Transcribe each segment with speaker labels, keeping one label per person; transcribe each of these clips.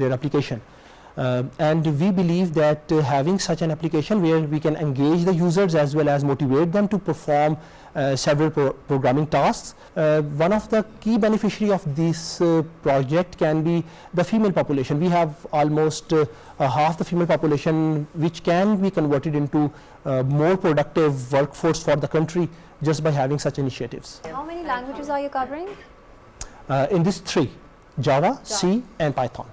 Speaker 1: their application. And we believe that having such an application where we can engage the users as well as motivate them to perform several programming tasks. One of the key beneficiary of this project can be the female population. We have almost half the female population which can be converted into more productive workforce for the country just by having such initiatives.
Speaker 2: How many languages are you covering?
Speaker 1: In this 3, Java, C and Python.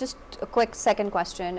Speaker 2: just a quick second question.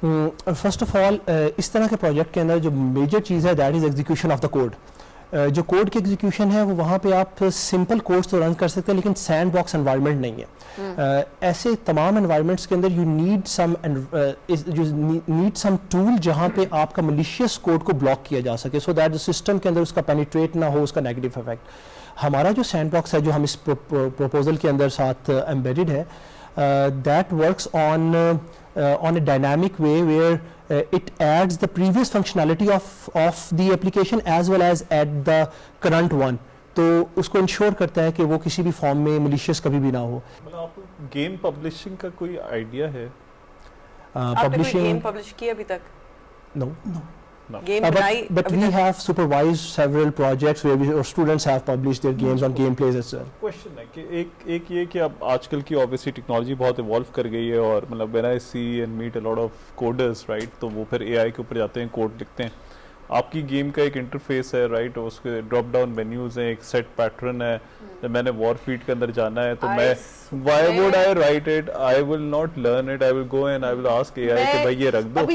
Speaker 1: First of all اس طرح کے project کے اندر جو major چیز ہے that is execution of the code. جو code کی ایگزیکیوشن ہے وہ وہاں پہ آپ سمپل کوڈس تو رن کر سکتے ہیں لیکن سینڈ باکس انوائرمنٹ نہیں ہے. ایسے تمام انوائرمنٹس کے اندر یو نیڈ سم ٹول جہاں پہ آپ کا ملیشیس کوڈ کو بلاک کیا جا سکے سو دیٹ سسٹم کے اندر اس کا پینیٹریٹ نہ ہو, اس کا نیگیٹو افیکٹ. ہمارا جو سینڈ باکس ہے جو ہم اس پروپوزل کے اندر ساتھ ایمبیڈڈ ہے that works on a dynamic way where it adds the previous functionality of the application as well as add the current one. تو اس کو انشور کرتا ہے کہ وہ کسی بھی فارم میں ملیشیس کبھی بھی نہ ہو.
Speaker 3: مطلب آپ کو گیم پبلشنگ کا کوئی آئیڈیا ہے؟
Speaker 4: آپ نے کوئی گیم پبلش کیا ابھی تک؟
Speaker 1: No.
Speaker 4: But
Speaker 1: we have supervised several projects where our students have published their games on gameplays as well.
Speaker 3: Question ہے کہ ایک یہ کہ اب آج کل کی obviously ٹیکنالوجی بہت ایوالو کر گئی ہے اور مطلب when I see and meet a lot of coders right تو وہ پھر AI کے اوپر جاتے ہیں کوڈ لکھتے ہیں. آپ کی گیم کا ایک انٹرفیس ہے رائٹ, اس کے ڈراپ ڈاؤن مینیوز ہیں, ایک سیٹ پیٹرن ہے. جب میں نے وار فیٹ کے اندر جانا ہے تو میں why would I write it, I will not learn it, I will go and I will ask A I کہ بھائی یہ رکھ دو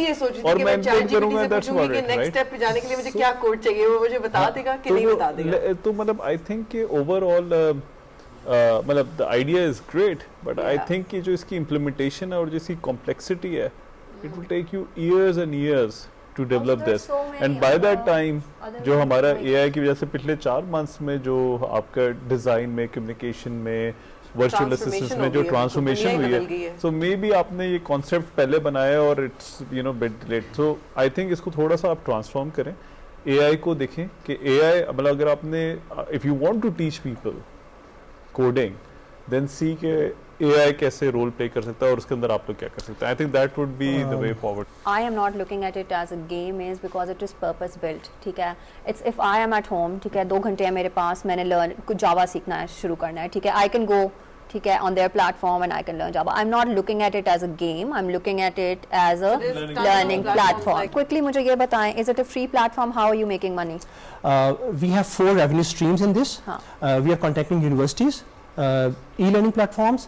Speaker 3: اور میں انپٹ کروں گا. That's what it
Speaker 4: next step پہ جانے کے لیے مجھے کیا کوڈ چاہیے وہ مجھے بتا دے گا کہ نہیں بتا دے گا.
Speaker 3: تو مطلب آئی تھنک کہ اوور آل مطلب the idea is great but I think کہ جو اس کی implementation ہے اور جس کی complexity ہے it will take you years and years to develop this and by that time جو ہمارا اے آئی کی وجہ سے پچھلے 4 months میں جو آپ کا ڈیزائن میں, کمیونیکیشن میں, ورچوئل اسسٹنٹس میں جو ٹرانسفارمیشن ہوئی ہے سو مے بی آپ نے یہ کانسیپٹ پہلے بنایا اور it's you know bit late. So I think اس کو تھوڑا سا آپ ٹرانسفارم کریں, اے آئی کو دیکھیں کہ اے آئی مطلب اگر آپ نے if you want to teach people coding then see کہ اے آئی کیسے رول پلے کر سکتا ہے اور اس کے اندر آپ لوگ کیا کر سکتے ہیں. I think that would be the way forward.
Speaker 2: I am not looking at it as a game is because it is purpose built. ٹھیک ہے, it's if I am at home, ٹھیک ہے, 2 گھنٹے ہیں میرے پاس, میں نے لرن کچھ جاوا سیکھنا ہے, شروع کرنا ہے, ٹھیک ہے, I can go, ٹھیک ہے, on their platform and I can learn Java. I'm not looking at it as a game, I'm looking at it as a learning platform. Quickly مجھے یہ بتائیں, is it a free platform? How are you making money?
Speaker 1: We have 4 revenue streams in this. We are contacting universities, e-learning platforms,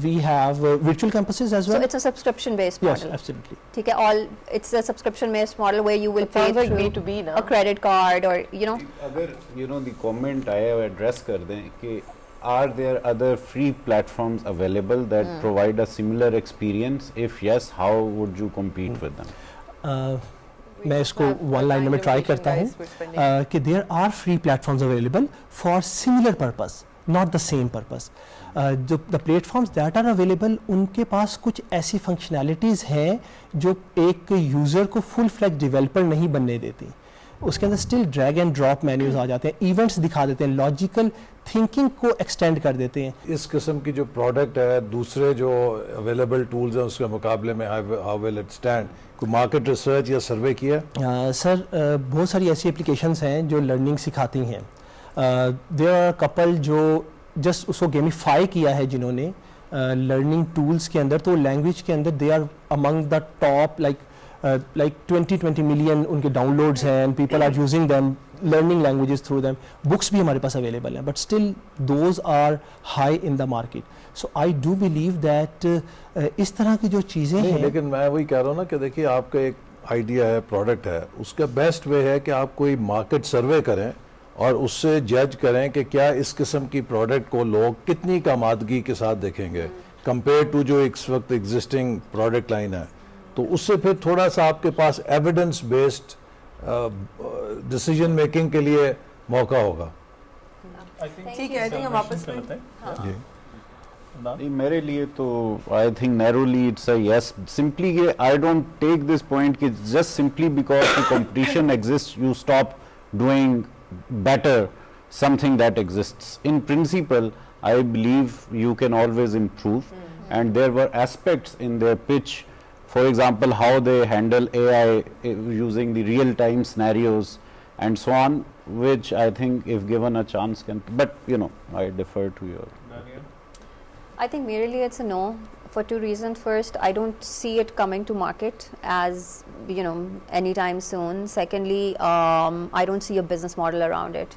Speaker 1: we have virtual campuses as well.
Speaker 2: So it's a subscription based model.
Speaker 1: Yes, absolutely.
Speaker 2: ٹھیک ہے, all it's a subscription based model where you will pay
Speaker 4: like
Speaker 2: through
Speaker 4: B2B now.
Speaker 2: a credit card or you know.
Speaker 5: اگر you know the comment آیا address کر دیں کہ are there other free platforms available that provide a similar experience? If yes, how would you compete with them?
Speaker 1: میں اس کو one line میں try کرتا ہوں کہ there are free platforms available for similar purpose, not the same purpose. جو the platforms that are available ان کے پاس کچھ ایسی فنکشنالٹیز ہیں جو ایک یوزر کو فل فلیج ڈیولپر نہیں بننے دیتی. اس کے اندر still drag and drop menus آ جاتے ہیں, ایونٹس دکھا دیتے ہیں, لاجیکل تھنکنگ کو ایکسٹینڈ کر دیتے ہیں.
Speaker 6: اس قسم کی جو پروڈکٹ ہے دوسرے جو اویلیبل ٹولز ہیں اس کے مقابلے میں ہاؤ ول اٹ اسٹینڈ؟ کوئی مارکیٹ ریسرچ یا سروے کیا؟
Speaker 1: سر بہت ساری ایسی اپلیکیشنس ہیں جو لرننگ سکھاتی ہیں. دیر آر کپل جو جسٹ اس کو گیمیفائی کیا ہے جنہوں نے لرننگ ٹولس کے اندر, تو لینگویج کے اندر they are among the top like 20 million ان کے ڈاؤن لوڈز ہیں and people are using them, learning languages through them. books بھی ہمارے پاس اویلیبل ہیں but still those are high in the market. so I do believe that اس طرح کی جو چیزیں ہیں,
Speaker 6: لیکن میں وہی کہہ رہا ہوں نا کہ دیکھیے آپ کا ایک آئیڈیا ہے, پروڈکٹ ہے, اس کا بیسٹ وے ہے کہ آپ کوئی مارکیٹ سروے کریں اور اس سے جج کریں کہ کیا اس قسم کی پروڈکٹ کو لوگ کتنی کمادگی کے ساتھ دیکھیں گے کمپیئر ٹو جو اس وقت ایگزسٹنگ پروڈکٹ لائن ہے. تو اس سے پھر تھوڑا سا آپ کے پاس ایویڈنس بیسڈ ڈیسیجن میکنگ کے لیے موقع ہوگا.
Speaker 4: ٹھیک ہے, ہم واپس
Speaker 5: میرے لیے تو آئی تھنک نیرولی اٹس اے یس. سمپلی کہ I don't take this point کہ just simply because competition exist you stop doing better something that exists. In principle, I believe you can always improve, and there were aspects in their pitch, for example how they handle AI using the real time scenarios and so on, which I think if given a chance can, but you know I defer to your.
Speaker 2: I think merely it's a no for 2 reasons. First, I don't see it coming to market as you know anytime soon. Secondly, I don't see a business model around it.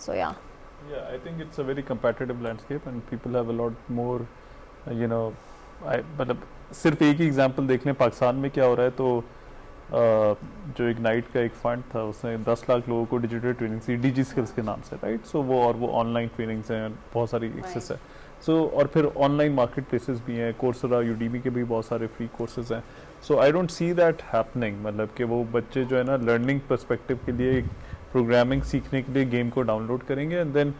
Speaker 2: so yeah,
Speaker 3: I think it's a very competitive landscape and people have a lot more you know but صرف ایک ہی example دیکھ لیں پاکستان میں کیا ہو رہا ہے. تو جو اگنائٹ کا ایک فنڈ تھا اس نے 10 لاکھ لوگوں کو ڈیجیٹل ٹریننگ سی ڈی جی اسکلس کے نام سے, رائٹ. سو وہ آن لائن ٹریننگس ہیں, بہت ساری ایکسیس ہے. سو اور پھر آن لائن مارکیٹ پلیسز بھی ہیں, کورسرا یوڈیمی کے بھی بہت سارے فری کورسز ہیں. So I don't see that happening, مطلب کہ وہ بچے جو ہے نا لرننگ پرسپیکٹو کے لیے پروگرامنگ سیکھنے کے لیے گیم کو ڈاؤن لوڈ کریں گے, اینڈ دین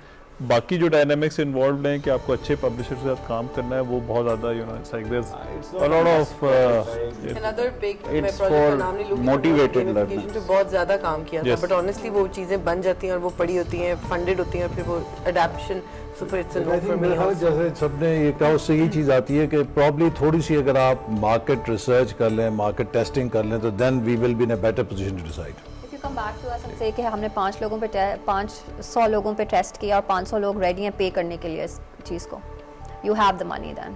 Speaker 3: باقی جو ڈائنامکس انوالوڈ ہیں کہ آپ کو اچھے پبلشر کے ساتھ کام کرنا ہے, وہ بہت زیادہ you know it's like there's a lot of
Speaker 4: another big میں پروجیکٹ کا نام نہیں لوں گی, موٹیویٹڈ لرننگ پہ بہت زیادہ کام کیا تھا, بٹ آنیسٹلی وہ چیزیں بن جاتی ہیں اور وہ پڑی ہوتی ہیں, فنڈڈ ہوتی ہیں, پھر وہ اڈیپشن. سو پھر اٹس نو فار می.
Speaker 6: جیسے سب نے یہ کہا اس سے یہ چیز آتی ہے کہ پرابلی تھوڑی سی اگر آپ مارکیٹ ریسرچ کر لیں, مارکیٹ ٹیسٹنگ کر لیں, تو then we will be in a better position to decide.
Speaker 2: Come back to اس اینڈ سے کہ ہم نے 500 لوگوں پہ ٹیسٹ کیا اور 500 لوگ ریڈی ہیں پے کرنے کے لیے اس چیز کو. You have the money then.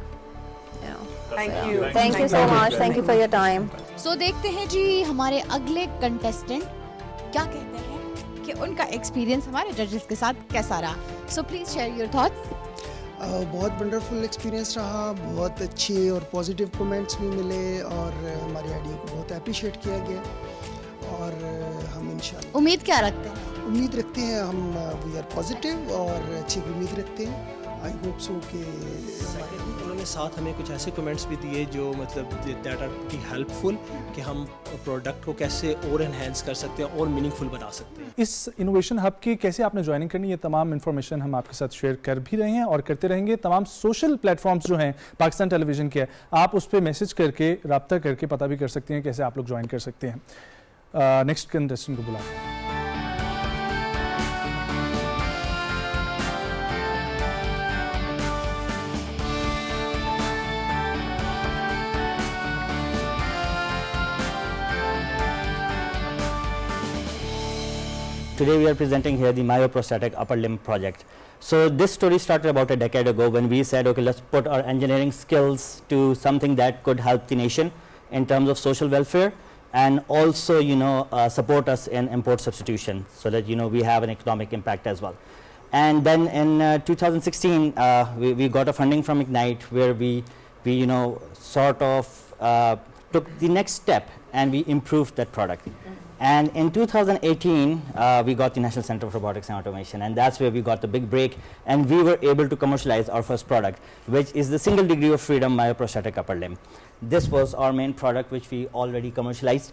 Speaker 2: Thank you so much, thank you for your time.
Speaker 7: So دیکھتے ہیں جی ہمارے اگلے کنٹیسٹنٹ کیا کہتے ہیں کہ ان کا ایکسپیرینس ہمارے ججز کے ساتھ کیسا رہا. So please share your thoughts.
Speaker 8: بہت ونڈرفل ایکسپیرینس رہا, بہت اچھے اور پازیٹیو کمنٹس بھی ملے, اور ہماری آئیڈیا کو بہت اپریشیٹ کیا گیا, اور ہم انشاءاللہ
Speaker 7: امید کیا رکھتے ہیں؟
Speaker 8: امید رکھتے ہیں ہم وی آر پازیٹیو اور اچھی امید رکھتے ہیں. آئی ہوپ سو کہ
Speaker 1: انہوں نے ساتھ ہمیں کچھ ایسے کمنٹس بھی دیے جو مطلب دیٹ آر ہیلپ فل, کہ ہم پروڈکٹ کو کیسے اور انہینس کر سکتے ہیں اور میننگ فل بنا سکتے ہیں.
Speaker 9: اس انوویشن ہب کی کیسے آپ نے جوائننگ کرنی, یہ تمام انفارمیشن ہم آپ کے ساتھ شیئر کر بھی رہے ہیں اور کرتے رہیں گے. تمام سوشل پلیٹ فارمز جو ہیں پاکستان ٹیلی ویژن کے, آپ اس پہ میسج کر کے رابطہ کر کے پتہ بھی کر سکتے ہیں کیسے آپ لوگ جوائن کر سکتے ہیں. نیکسٹ کنٹیسٹنٹ کو بلاتے ہیں.
Speaker 10: Today we are presenting here the myoprosthetic upper limb project. So this story started about a decade ago when we said, okay, let's put our engineering skills to something that could help the nation in terms of social welfare, and also, you know, support us in import substitution, so that, you know, we have an economic impact as well. And then in 2016, we got a funding from Ignite, where we you know, sort of took the next step and we improved that product. And in 2018, we got the National Center for Robotics and Automation, and that's where we got the big break, and we were able to commercialize our first product, which is the single degree of freedom myoprosthetic upper limb. This was our main product which we already commercialized.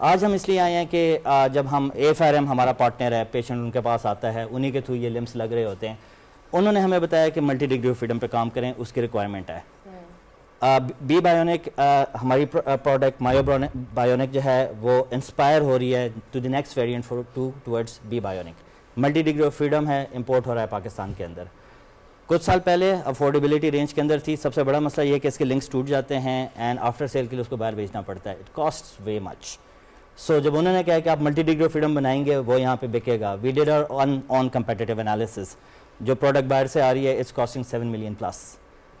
Speaker 10: آج ہم اس لیے آئے ہیں کہ جب ہم AFRM ہمارا partner ہے, پیشنٹ ان کے پاس آتا ہے, انہی کے تھرو یہ لمس لگ رہے ہوتے ہیں, انہوں نے ہمیں بتایا کہ ملٹی ڈگری آف فریڈم پہ کام کریں, اس کی ریکوائرمنٹ ہے. بی بایونک ہماری پروڈکٹ مایو بایونک جو ہے وہ انسپائر ہو رہی ہے to the next variant towards bebionic. Multi degree of freedom ہے, امپورٹ ہو رہا ہے پاکستان کے اندر. کچھ سال پہلے افورڈیبلٹی رینج کے اندر تھی. سب سے بڑا مسئلہ یہ ہے کہ اس کے لنکس ٹوٹ جاتے ہیں اینڈ آفٹر سیل کے لیے اس کو باہر بھیجنا پڑتا ہے. اٹ کاسٹس وے مچ. سو جب انہوں نے کہا کہ آپ ملٹی ڈگری آف فریڈم بنائیں گے وہ یہاں پہ بکے گا, we did our own competitive analysis. جو پروڈکٹ باہر سے آ رہی ہے it's costing 7 million plus.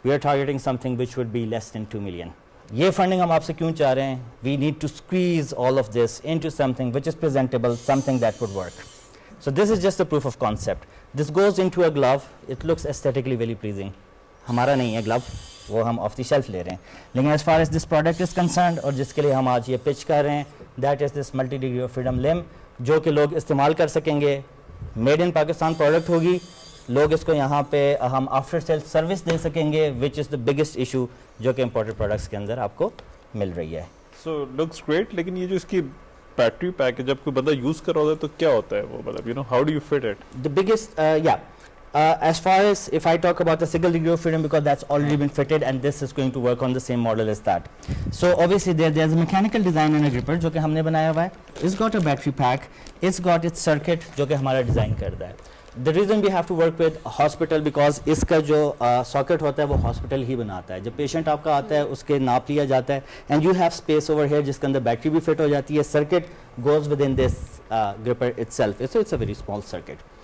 Speaker 10: We are targeting something which would be less than 2 million. یہ فنڈنگ ہم آپ سے کیوں چاہ رہے ہیں؟ We need to squeeze all of this into something which is presentable, something that would work. So this is just a proof of concept. This goes into a glove. It looks aesthetically very pleasing. ہمارا نہیں ہے glove, وہ ہم of the shelf لے رہے ہیں. لیکن as far as this product is concerned اور جس کے لیے ہم آج یہ پچ کر رہے ہیں, that is this multi degree of freedom limb, جو کہ لوگ استعمال کر سکیں گے. میڈ ان پاکستان پروڈکٹ ہوگی, لوگ اس کو یہاں پہ ہم آفٹر سیل سروس دے سکیں گے, which is the biggest issue جو کہ امپورٹڈ پروڈکٹس کے اندر آپ کو مل رہی ہے.
Speaker 3: So looks great, لیکن یہ جو اس کی بیٹری پیک ہے جب کوئی بندہ یوز کر رہا ہوتا ہے تو کیا ہوتا ہے وہ, مطلب you know how do you fit it?
Speaker 10: The biggest as far as if I talk about the single degree of freedom, because that's already been fitted and this is going to work on the same model as that. So obviously there's a mechanical design in a gripper جو کہ ہم نے بنایا ہوا ہے. It's got a battery pack, it's got its circuit جو کہ ہمارا ڈیزائن کردہ ہے. The reason we have to work with hospital because اس کا جو ساکٹ ہوتا ہے وہ ہاسپٹل ہی بناتا ہے. جب پیشنٹ آپ کا آتا ہے اس کے ناپ لیا جاتا ہے and you have space over here جس کے اندر بیٹری بھی فٹ ہو جاتی ہے. Circuit goes within this gripper itself. So it's a very small circuit.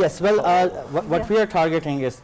Speaker 10: Yes, well, what we are targeting is,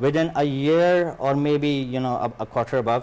Speaker 10: within a year or maybe a quarter above,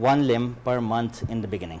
Speaker 10: one limb per month in the beginning.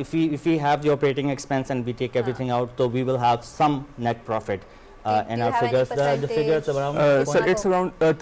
Speaker 10: if we have the operating expense and we take everything out, so we will have some net profit. And our figures, the figures around
Speaker 11: sir, it's around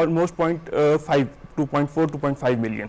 Speaker 11: almost 2.5 million.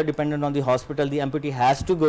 Speaker 10: are dependent on the hospital, the amputee has to go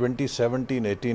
Speaker 6: 2017-18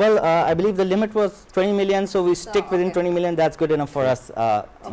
Speaker 10: Well, I believe the limit was 20 million, so we stick within 20 million. That's good enough for us.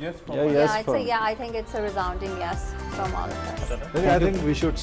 Speaker 3: Yes,
Speaker 2: I think it's a resounding yes from all of us.
Speaker 6: I think we should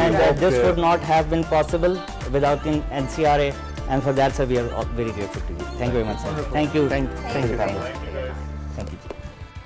Speaker 10: And this would not have been possible without NCRA, and for that, sir, we are very grateful to you. Thank you very much, sir. Thank you. Thank you.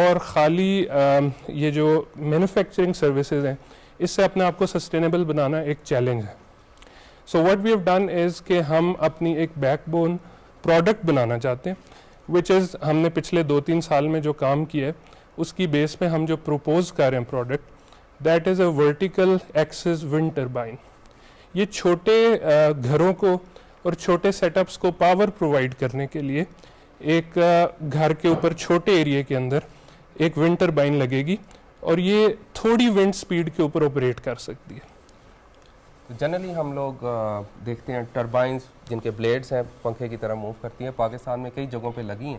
Speaker 11: اور خالی یہ جو manufacturing services ہیں اس سے اپنے آپ کو sustainable بنانا ایک چیلنج ہے. So what we have done is کہ ہم اپنی ایک بیک بون پروڈکٹ بنانا چاہتے ہیں وچ از ہم نے پچھلے 2-3 سال میں جو کام کیا ہے اس کی بیس پہ ہم جو پروپوز کر رہے ہیں product that is a vertical axis wind turbine. یہ چھوٹے گھروں کو اور چھوٹے سیٹ اپس کو پاور پرووائڈ کرنے کے لیے ایک گھر کے اوپر چھوٹے ایریے کے اندر ایک ونڈ ٹربائن لگے گی اور یہ تھوڑی ونڈ سپیڈ کے اوپر آپریٹ کر سکتی ہے.
Speaker 12: جنرلی ہم لوگ دیکھتے ہیں ٹربائنس جن کے بلیڈز ہیں پنکھے کی طرح موو کرتی ہیں, پاکستان میں کئی جگہوں پہ لگی ہیں,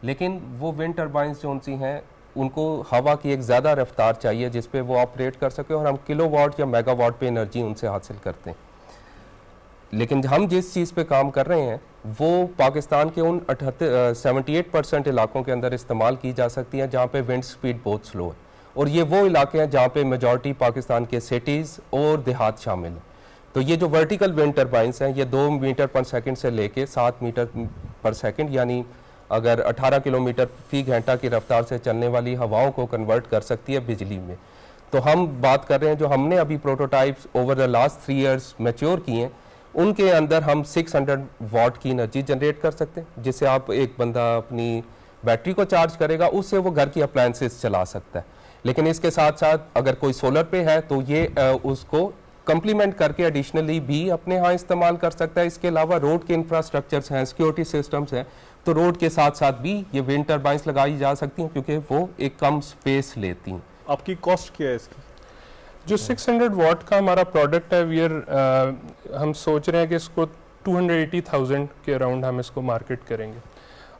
Speaker 12: لیکن وہ ونڈ ٹربائنس جو سی ہیں ان کو ہوا کی ایک زیادہ رفتار چاہیے جس پہ وہ آپریٹ کر سکے, اور ہم کلو واٹ یا میگا واٹ پہ انرجی ان سے حاصل کرتے ہیں. لیکن ہم جس چیز پہ کام کر رہے ہیں وہ پاکستان کے ان 78% علاقوں کے اندر استعمال کی جا سکتی ہیں جہاں پہ ونڈ سپیڈ بہت سلو ہے, اور یہ وہ علاقے ہیں جہاں پہ میجورٹی پاکستان کے سٹیز اور دیہات شامل ہیں. تو یہ جو ورٹیکل ونڈ ٹربائنس ہیں یہ 2 میٹر پر سیکنڈ سے لے کے 7 میٹر پر سیکنڈ یعنی اگر 18 کلومیٹر فی گھنٹہ کی رفتار سے چلنے والی ہواؤں کو کنورٹ کر سکتی ہے بجلی میں. تو ہم بات کر رہے ہیں جو ہم نے ابھی prototypes over the last 3 years mature کیے ہیں ان کے اندر ہم 600 واٹ کی انرجی جنریٹ کر سکتے ہیں, جس سے آپ ایک بندہ اپنی بیٹری کو چارج کرے گا اس سے وہ گھر کی اپلائنسز چلا سکتا ہے. لیکن اس کے ساتھ ساتھ اگر کوئی سولر پہ ہے تو یہ اس کو کمپلیمنٹ کر کے ایڈیشنلی بھی اپنے ہاں استعمال کر سکتا ہے. اس کے علاوہ روڈ کے انفراسٹرکچرز ہیں, سیکیورٹی سسٹمز ہیں, تو روڈ کے ساتھ ساتھ بھی یہ ونڈ ٹربائنس لگائی جا سکتی ہیں کیونکہ وہ ایک کم سپیس لیتی ہیں.
Speaker 3: آپ کی کاسٹ کیا ہے اس کی؟
Speaker 11: جو 600 واٹ کا ہمارا پروڈکٹ ہے ہم سوچ رہے ہیں کہ اس کو 280,000 کے اراؤنڈ ہم اس کو مارکیٹ کریں گے.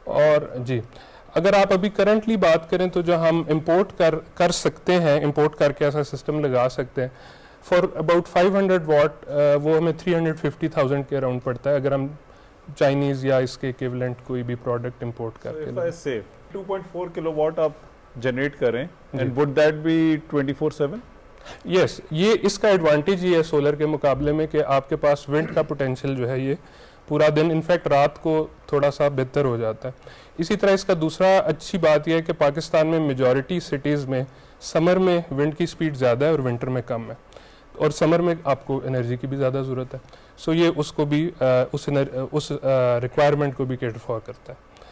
Speaker 11: اور جی اگر آپ ابھی کرنٹلی بات کریں تو جو ہم امپورٹ کر سکتے ہیں, امپورٹ کر کے ایسا سسٹم لگا سکتے ہیں فار اباؤٹ 500 واٹ وہ ہمیں 350,000 کے اراؤنڈ پڑتا ہے اگر ہم چائنیز یا اس کے ایکویولنٹ کوئی بھی پروڈکٹ امپورٹ کر کے.
Speaker 3: 2.4 کلو واٹ آپ جنریٹ کریں اینڈ وڈ دیٹ بی 24/7؟
Speaker 11: یس, یہ اس کا ایڈوانٹیج یہ ہے سولر کے مقابلے میں کہ آپ کے پاس ونڈ کا پوٹینشیل جو ہے یہ پورا دن, انفیکٹ رات کو تھوڑا سا بہتر ہو جاتا ہے. اسی طرح اس کا دوسرا اچھی بات یہ ہے کہ پاکستان میں میجورٹی سٹیز میں سمر میں ونڈ کی سپیڈ زیادہ ہے اور ونٹر میں کم ہے, اور سمر میں آپ کو انرجی کی بھی زیادہ ضرورت ہے. سو یہ اس کو بھی اس ریکوائرمنٹ کو بھی کیٹر فار کرتا ہے.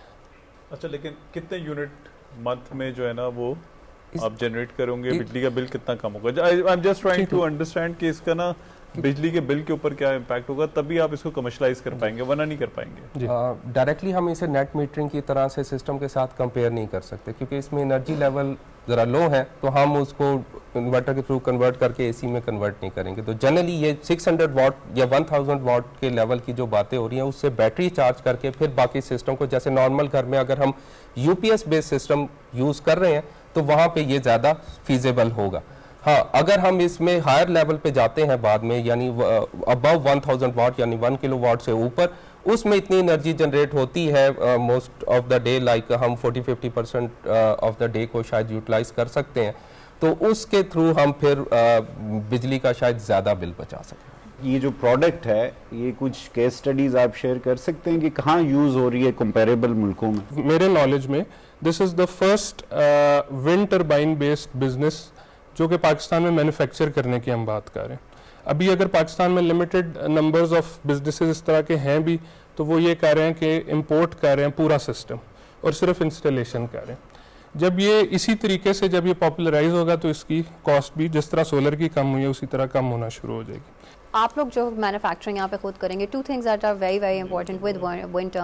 Speaker 3: اچھا, لیکن کتنے یونٹ منتھ میں جو ہے نا وہ آپ جنریٹ کریں گے, بجلی کا بل کتنا کم ہوگا؟ I am just trying to understand کہ اس کا نا بجلی کے بل کے اوپر کیا امپیکٹ ہوگا, تبھی آپ اس کو کمرشلائز کر پائیں گے, ورنہ نہیں کر پائیں گے.
Speaker 12: ڈائریکٹلی ہم اسے نیٹ میٹرنگ کی طرح سے سسٹم کے ساتھ کمپیئر نہیں کر سکتے کیونکہ اس میں انرجی لیول ذرا لو ہے, تو ہم اس کو انورٹر کے تھرو کنورٹ کر کے اے سی میں کنورٹ نہیں کریں گے. تو جنرلی یہ 600 واٹ یا 1000 واٹ کے لیول کی جو باتیں ہو رہی ہیں اس سے بیٹری چارج کر کے پھر باقی سسٹم کو, جیسے نارمل گھر میں اگر ہم UPS بیس سسٹم یوز کر رہے ہیں تو وہاں پہ یہ زیادہ فیزیبل ہوگا. ہاں, اگر ہم اس میں ہائر لیول پہ جاتے ہیں بعد میں یعنی ابو 1000 واٹ یعنی 1 کلو واٹ سے اوپر, اس میں اتنی انرجی جنریٹ ہوتی ہے most of the day, like ہم 40-50% آف دا ڈے کو شاید یوٹیلائز کر سکتے ہیں, تو اس کے تھرو ہم پھر بجلی کا شاید زیادہ بل بچا سکتے ہیں.
Speaker 5: یہ جو پروڈکٹ ہے یہ کچھ کیس سٹڈیز آپ شیئر کر سکتے ہیں کہ کہاں یوز ہو رہی ہے کمپیریبل ملکوں میں؟
Speaker 11: میرے نالج میں this is the first wind turbine based business جو کہ پاکستان میں مینوفیکچر کرنے کی ہم بات کر رہے ہیں. ابھی اگر پاکستان میں لمیٹڈ نمبرز آف بزنسز اس طرح کے ہیں بھی, تو وہ یہ کر رہے ہیں کہ امپورٹ کر رہے ہیں پورا سسٹم اور صرف انسٹالیشن کر رہے ہیں. جب یہ اسی طریقے سے جب یہ پاپولرائز ہوگا تو اس کی کاسٹ بھی جس طرح سولر کی کم ہوئی ہے اسی طرح کم ہونا شروع ہو جائے گی.
Speaker 2: آپ لوگ جو مینوفیکچرنگ یہاں پہ خود کریں گے, 2 things that are very very important with wind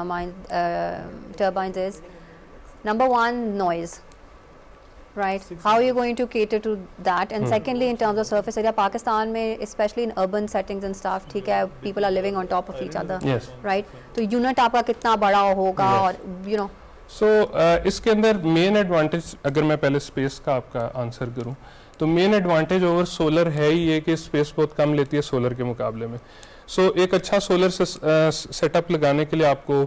Speaker 2: turbines is number 1 noise, right? How are you going to cater to that? And secondly, in terms of surface area, Pakistan mein especially in urban settings and stuff, theek hai, people are living on top of each other,
Speaker 11: yes,
Speaker 2: right? تو unit آپ کا کتنا بڑا ہوگا, اور you know
Speaker 11: سو اس کے اندر main advantage اگر میں پہلے اسپیس کا آپ کا آنسر کروں تو مین ایڈوانٹیج اوور سولر ہے ہی یہ کہ اسپیس بہت کم لیتی ہے سولر کے مقابلے میں. سو ایک اچھا سولر سیٹ اپ لگانے کے لیے آپ کو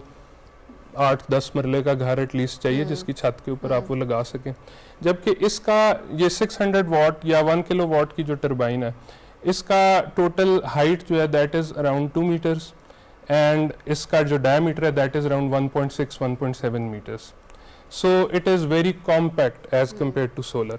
Speaker 11: 8-10 مرلے کا گھر ایٹ لیسٹ چاہیے جس کی چھت کے اوپر آپ وہ لگا سکیں, جبکہ اس کا یہ 600 واٹ یا 1 کلو واٹ کی جو ٹربائن ہے اس کا ٹوٹل ہائٹ جو ہے that is around 2 metres and اس کا جو ڈائیمیٹر ہے that is around 1.6-1.7 metres. so it is very compact as compared to solar.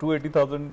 Speaker 3: 280,000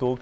Speaker 3: 2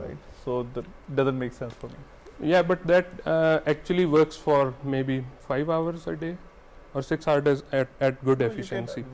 Speaker 3: right? So that doesn't make sense for me.
Speaker 11: Yeah, but that actually works for maybe 5 hours a day or 6 hours at good efficiency.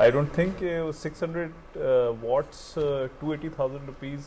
Speaker 3: I don't think 600 watts 280,000 rupees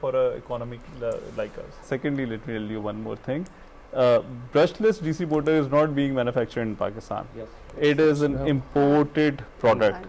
Speaker 3: for a economy like us. Secondly, let me tell you one more thing. Brushless DC motor is not being manufactured in Pakistan.
Speaker 12: Yes.
Speaker 3: It is an imported product.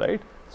Speaker 3: right?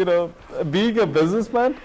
Speaker 3: you know, being a businessman,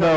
Speaker 3: No,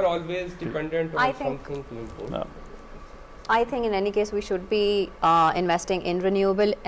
Speaker 12: are always dependent on something to import.
Speaker 3: No.
Speaker 2: I think in any case we should be investing in renewable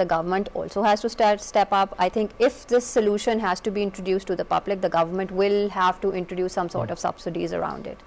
Speaker 2: the government also has to step up. I think if this solution has to be introduced to the public, the government will have to introduce some sort of subsidies around it.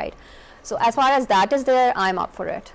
Speaker 2: right? So as far as that is there, I'm up for it.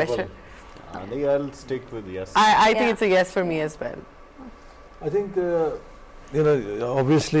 Speaker 4: pressure.
Speaker 5: I think I'll stick with yes.
Speaker 4: I think it's a yes for me as well.
Speaker 6: I think you know obviously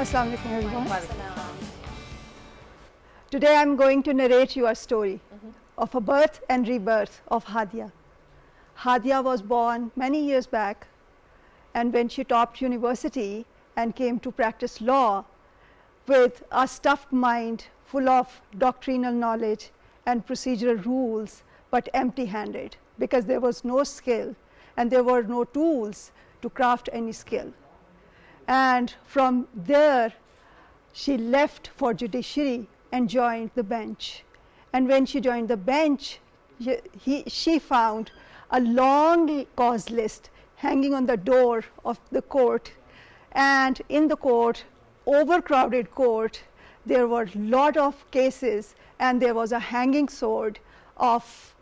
Speaker 13: Assalamu alaikum everyone. Today I am going to narrate you a story of a birth and rebirth of Hadia. Hadia was born many years back, and when she topped university and came to practice law with a stuffed mind full of doctrinal knowledge and procedural rules, but empty-handed, because there was no skill and there were no tools to craft any skill. And from there she left for judiciary and joined the bench. And when she joined the bench, she found a long cause list hanging on the door of the court, and in the court, overcrowded court, there were a lot of cases and there was a hanging sword of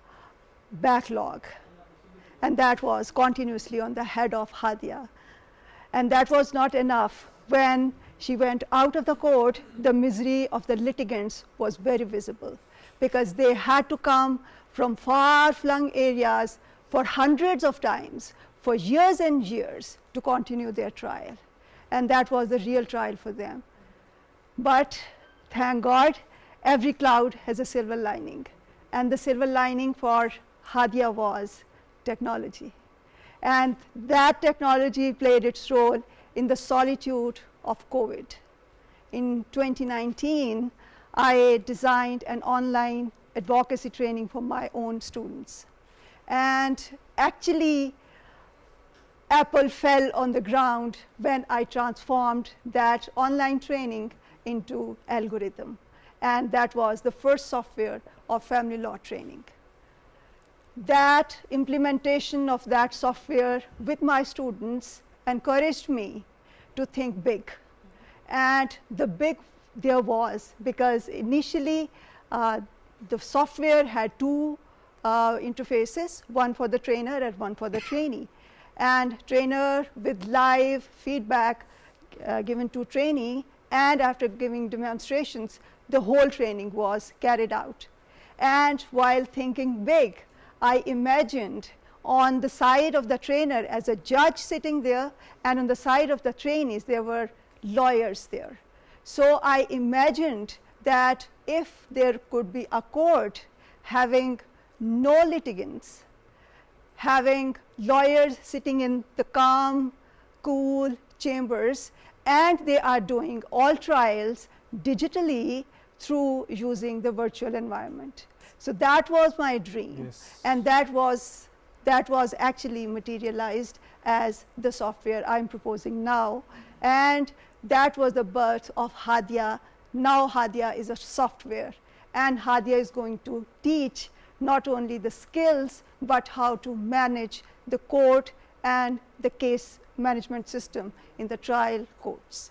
Speaker 13: backlog, and that was continuously on the head of Hadia. And that was not enough. When she went out of the court, the misery of the litigants was very visible, because they had to come from far-flung areas for hundreds of times, for years and years, to continue their trial. And that was the real trial for them. But thank God, every cloud has a silver lining. And the silver lining for Hadia was technology. And that technology played its role in the solitude of COVID. In 2019, I designed an online advocacy training for my own students. And actually, Apple fell on the ground when I transformed that online training into algorithm. And that was the first software of family law training. That implementation of that software with my students encouraged me to think big. And the big there was, because initially the software had two interfaces, one for the trainer and one for the trainee. And trainer with live feedback given to trainee, and after giving demonstrations, the whole training was carried out. And while thinking big, I imagined on the side of the trainer as a judge sitting there, and on the side of the trainees there were lawyers there. So I imagined that if there could be a court having no litigants, having lawyers sitting in the calm, cool chambers, and they are doing all trials digitally through using the virtual environment. So that was my dream. Yes. And that was actually materialized as the software I'm proposing now. And that was the birth of Hadia. Now Hadia is a software, and Hadia is going to teach not only the skills, but how to manage the court and the case management system in the trial courts.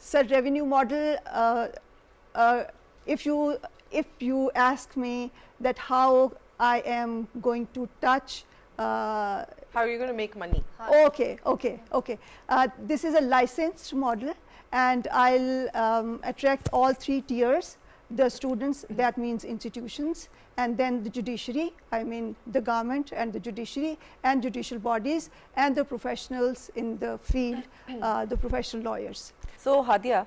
Speaker 13: Sir, revenue model, if you ask me that how I am going to touch
Speaker 4: how are you going to make money?
Speaker 13: Okay. This is a licensed model, and I'll attract all three tiers: the students, that means institutions, and then the judiciary, I mean the government and the judiciary and judicial bodies, and the professionals in the field, the professional lawyers.
Speaker 4: So Hadia,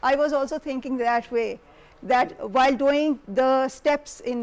Speaker 13: I was also thinking that way, that while doing the steps in.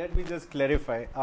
Speaker 5: Let me just clarify.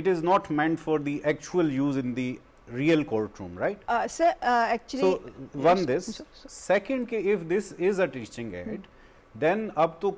Speaker 5: It is not meant for the actual use in the real courtroom, right?
Speaker 13: Sir, actually.
Speaker 5: So one this. Second, if this is a teaching aid, then up to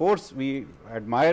Speaker 5: course, we admire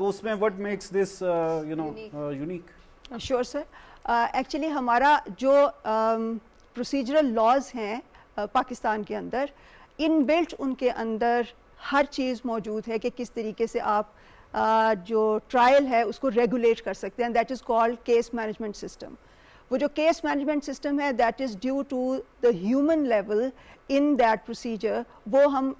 Speaker 5: تو اس میں what makes this unique?
Speaker 13: Sure sir. Actually ہمارا جو procedural laws ہیں پاکستان کے اندر ان built in کے اندر ہر چیز موجود ہے کہ کس طریقے سے آپ جو ٹرائل ہے اس کو ریگولیٹ کر سکتے ہیں. That is called case management system. وہ جو کیس مینجمنٹ سسٹم ہے that is due to the human level in that procedure. وہ ہم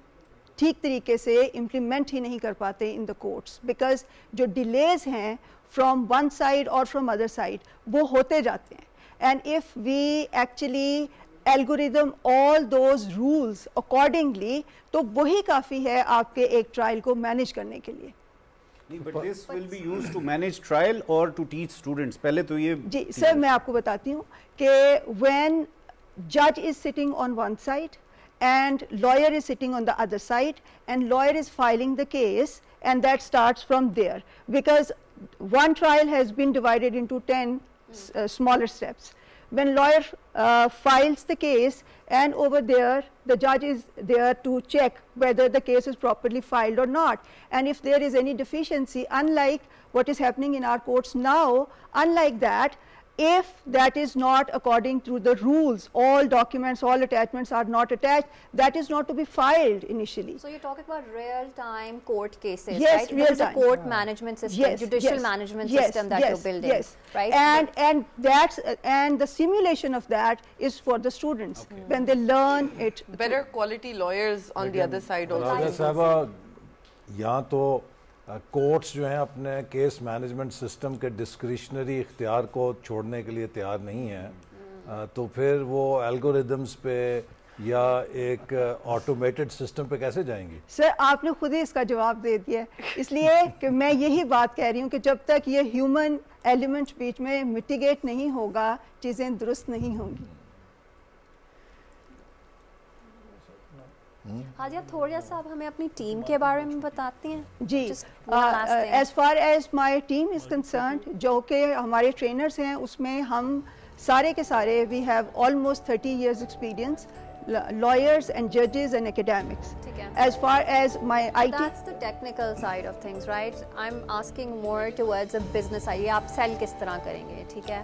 Speaker 13: ٹھیک طریقے سے امپلیمنٹ ہی نہیں کر پاتے ان دا کورٹس بیکاز جو ڈیلیز ہیں فرام ون سائڈ اور فرام ادر سائڈ وہ ہوتے جاتے ہیں. And if we actually algorithm all those rules accordingly تو وہی کافی ہے آپ کے ایک ٹرائل کو مینیج کرنے کے لیے.
Speaker 5: But this will be used to manage trial or to teach students. پہلے تو یہ
Speaker 13: جی سر میں آپ کو بتاتی ہوں کہ when judge is sitting on one side and lawyer is sitting on the other side and lawyer is filing the case and that starts from there because one trial has been divided into 10 smaller steps. When lawyer files the case and over there the judge is there to check whether the case is properly filed or not, and if there is any deficiency, unlike what is happening in our courts now, unlike that, if that is not according to the rules, all documents, all attachments are not attached, that is not to be filed initially.
Speaker 2: So you're talking about real-time court cases,
Speaker 13: yes,
Speaker 2: right?
Speaker 13: Real
Speaker 2: There's
Speaker 13: time.
Speaker 2: a court management system,
Speaker 13: Yes,
Speaker 2: judicial
Speaker 13: yes,
Speaker 2: management
Speaker 13: yes,
Speaker 2: system that
Speaker 13: yes,
Speaker 2: you're building,
Speaker 13: yes.
Speaker 2: right?
Speaker 13: And that's and the simulation of that is for the students when they learn it.
Speaker 4: Better quality lawyers on the other side also.
Speaker 6: راجہ صاحبہ یہاں تو courts جو ہیں اپنے case management system کے discretionary اختیار کو چھوڑنے کے لیے تیار نہیں ہیں تو پھر وہ الگوریدمز پہ یا ایک آٹومیٹڈ سسٹم پہ کیسے جائیں گی؟
Speaker 13: سر آپ نے خود ہی اس کا جواب دے دیا اس لیے کہ میں یہی بات کہہ رہی ہوں کہ جب تک یہ ہیومن ایلیمنٹ بیچ میں میٹیگیٹ نہیں ہوگا چیزیں درست نہیں ہوں گی.
Speaker 2: حاجی آپ تھوڑا سا اب ہمیں اپنی ٹیم کے بارے میں بتاتے ہیں.
Speaker 13: جی as far as my team is concerned جو کہ ہمارے ٹرینرز ہیں اس میں ہم سارے کے سارے we have almost 30 years experience lawyers and judges and academics. As far as my IT,
Speaker 2: that's the technical side of things, right? I'm asking more towards a business side. آپ sell کس طرح کریں گے, ٹھیک ہے؟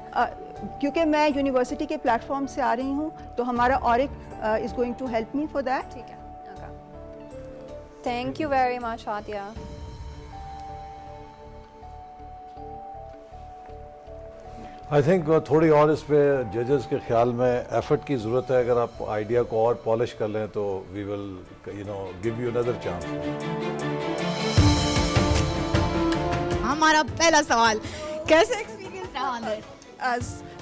Speaker 13: کیونکہ میں یونیورسٹی کے پلیٹ فارم سے آ رہی ہوں تو ہمارا اورک is going to help me for that.
Speaker 2: ٹھیک ہے. Thank you very much, Hadia.
Speaker 6: I think تھوڑی اور اس پہ ججز کے خیال میں ایفرٹ کی ضرورت ہے. اگر آپ آئیڈیا کو اور پالش کر لیں تو we will give you another chance.
Speaker 7: ہمارا پہلا سوال, کیسے ایکسپیرینس رہا اندر؟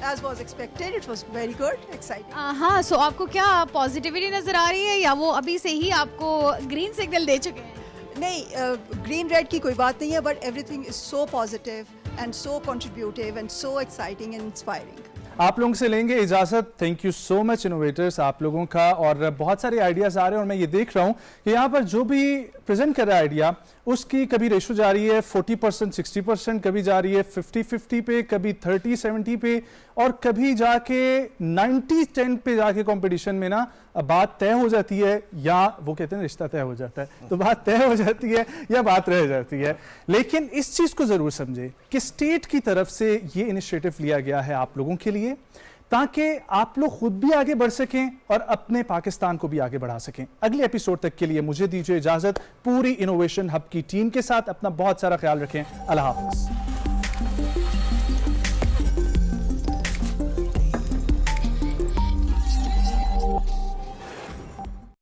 Speaker 13: As was expected, it was very good, exciting.
Speaker 7: ہاں, سو آپ کو کیا پازیٹیوٹی نظر آ رہی ہے یا وہ ابھی سے ہی آپ کو گرین سگنل دے چکے ہیں؟
Speaker 13: نہیں, گرین ریڈ کی کوئی بات نہیں ہے, but every thing is so positive and so contributive and so exciting and inspiring.
Speaker 9: آپ لوگوں سے لیں گے اجازت. Thank you so much innovators آپ لوگوں کا, اور بہت سارے آئیڈیاز آ رہے ہیں اور میں یہ دیکھ رہا ہوں کہ یہاں پر جو بھی پریزنٹ کر رہا ہے آئیڈیا اس کی کبھی ریشو جا رہی ہے 40% 60%, کبھی جا رہی ہے 50-50 پہ, کبھی 30-70 پہ, اور کبھی جا کے 90-10 پہ جا کے کمپٹیشن میں نا بات طے ہو جاتی ہے, یا وہ کہتے ہیں رشتہ طے ہو جاتا ہے, تو بات طے ہو جاتی ہے یا بات رہ جاتی ہے. لیکن اس چیز کو ضرور سمجھے کہ اسٹیٹ کی طرف سے یہ انیشیٹو لیا گیا ہے آپ لوگوں کے لیے تاکہ آپ لوگ خود بھی آگے بڑھ سکیں اور اپنے پاکستان کو بھی آگے بڑھا سکیں. اگلے ایپیسوڈ تک کے لیے مجھے دیجیے اجازت. پوری انوویشن ہب کی ٹیم کے ساتھ اپنا بہت سارا خیال رکھیں. اللہ حافظ.